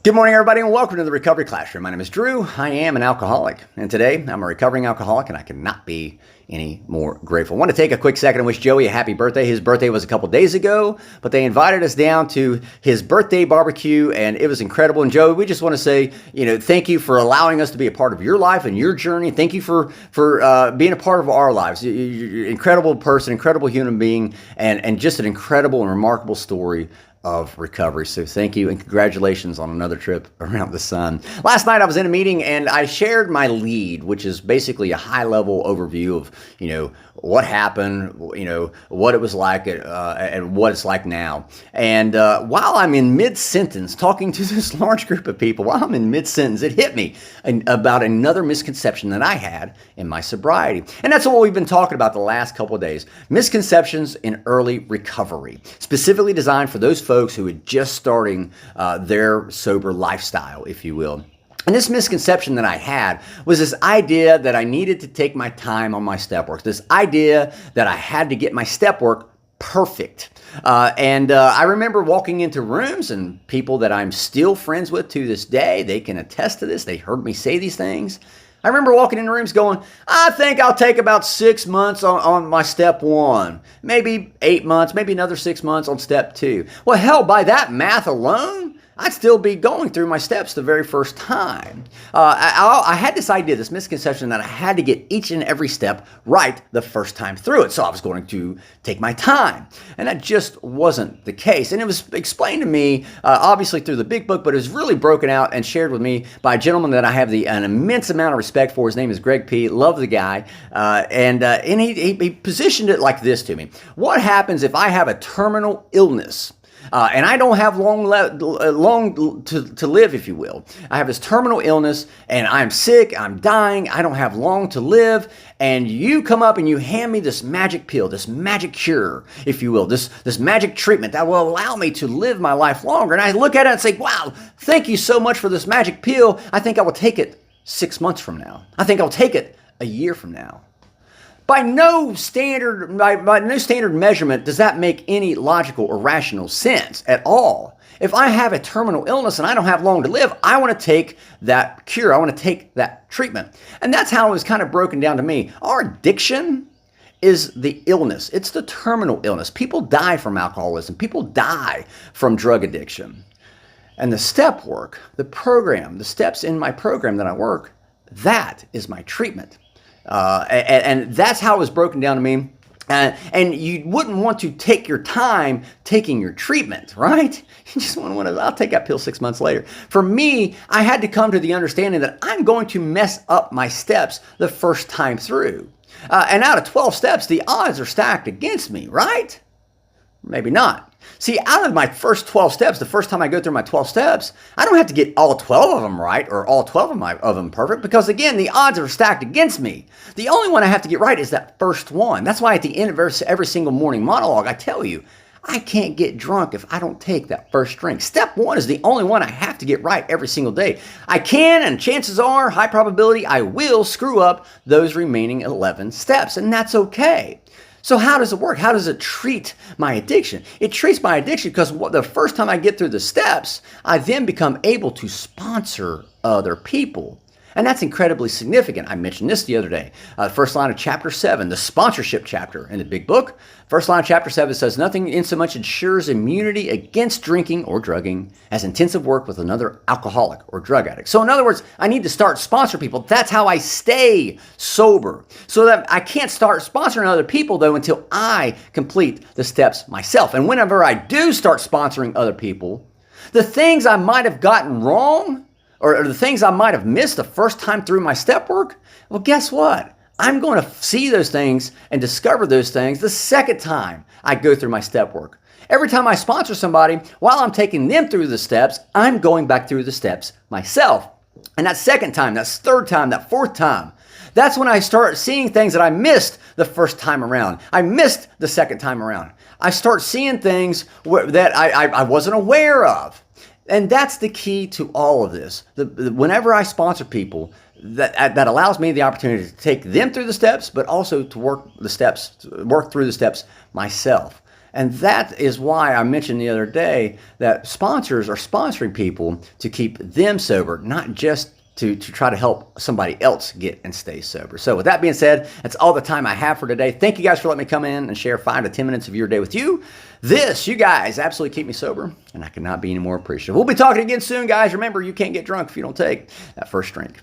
Good morning, everybody, and welcome to the Recovery Classroom. My name is Drew. I am an alcoholic, and today I'm a recovering alcoholic, and I cannot be any more grateful. I want to take a quick second and wish Joey a happy birthday. His birthday was a couple days ago, but they invited us down to his birthday barbecue, and it was incredible. And Joey, we just want to say, thank you for allowing us to be a part of your life and your journey. Thank you for being a part of our lives. You're an incredible person, incredible human being, and just an incredible and remarkable story of recovery. So thank you and congratulations on another trip around the sun. Last night I was in a meeting and I shared my lead, which is basically a high-level overview of, what happened, what it was like, and what it's like now. And while I'm in mid-sentence talking to this large group of people, while I'm in mid-sentence, it hit me about another misconception that I had in my sobriety. And that's what we've been talking about the last couple of days. Misconceptions in early recovery, specifically designed for those folks who are just starting their sober lifestyle, if you will. And this misconception that I had was this idea that I needed to take my time on my step work, this idea that I had to get my step work perfect. I remember walking into rooms and people that I'm still friends with to this day, they can attest to this. They heard me say these things. I remember walking in rooms going, I think I'll take about 6 months on my step one, maybe 8 months, maybe another 6 months on step two. Well, hell, by that math alone, I'd still be going through my steps the very first time. I had this idea, this misconception that I had to get each and every step right the first time through it. So I was going to take my time. And that just wasn't the case. And it was explained to me, obviously through the big book, but it was really broken out and shared with me by a gentleman that I have an immense amount of respect for. His name is Greg P. Love the guy. And he positioned it like this to me. What happens if I have a terminal illness? And I don't have long to live, if you will. I have this terminal illness, and I'm sick, I'm dying, I don't have long to live, and you come up and you hand me this magic pill, this magic cure, if you will, this magic treatment that will allow me to live my life longer. And I look at it and say, wow, thank you so much for this magic pill. I think I will take it 6 months from now. I think I'll take it a year from now. By no standard measurement does that make any logical or rational sense at all. If I have a terminal illness and I don't have long to live, I want to take that cure. I want to take that treatment. And that's how it was kind of broken down to me. Our addiction is the illness. It's the terminal illness. People die from alcoholism. People die from drug addiction. And the step work, the program, the steps in my program that I work, that is my treatment. And that's how it was broken down to me. And you wouldn't want to take your time taking your treatment, right? You just want to, I'll take that pill 6 months later. For me, I had to come to the understanding that I'm going to mess up my steps the first time through. And out of 12 steps, the odds are stacked against me, right? Maybe not. See, out of my first 12 steps, the first time I go through my 12 steps, I don't have to get all 12 of them right or all 12 of them perfect because, again, the odds are stacked against me. The only one I have to get right is that first one. That's why at the end of every single morning monologue, I tell you, I can't get drunk if I don't take that first drink. Step one is the only one I have to get right every single day. I can, and chances are, high probability, I will screw up those remaining 11 steps, and that's okay. So how does it work? How does it treat my addiction? It treats my addiction because the first time I get through the steps, I then become able to sponsor other people. And that's incredibly significant. I mentioned this the other day. First line of chapter 7, the sponsorship chapter in the big book. First line of chapter 7 says, nothing insomuch ensures immunity against drinking or drugging as intensive work with another alcoholic or drug addict. So in other words, I need to start sponsoring people. That's how I stay sober. So that I can't start sponsoring other people, though, until I complete the steps myself. And whenever I do start sponsoring other people, the things I might have gotten wrong, or the things I might have missed the first time through my step work, well, guess what? I'm going to see those things and discover those things the second time I go through my step work. Every time I sponsor somebody, while I'm taking them through the steps, I'm going back through the steps myself. And that second time, that third time, that fourth time, that's when I start seeing things that I missed the first time around. I missed the second time around. I start seeing things that I wasn't aware of. And that's the key to all of this. Whenever I sponsor people, that allows me the opportunity to take them through the steps, but also to work through the steps myself. And that is why I mentioned the other day that sponsors are sponsoring people to keep them sober, not just to try to help somebody else get and stay sober. So with that being said, that's all the time I have for today. Thank you guys for letting me come in and share 5 to 10 minutes of your day with you. You guys absolutely keep me sober, and I could not be any more appreciative. We'll be talking again soon, guys. Remember, you can't get drunk if you don't take that first drink.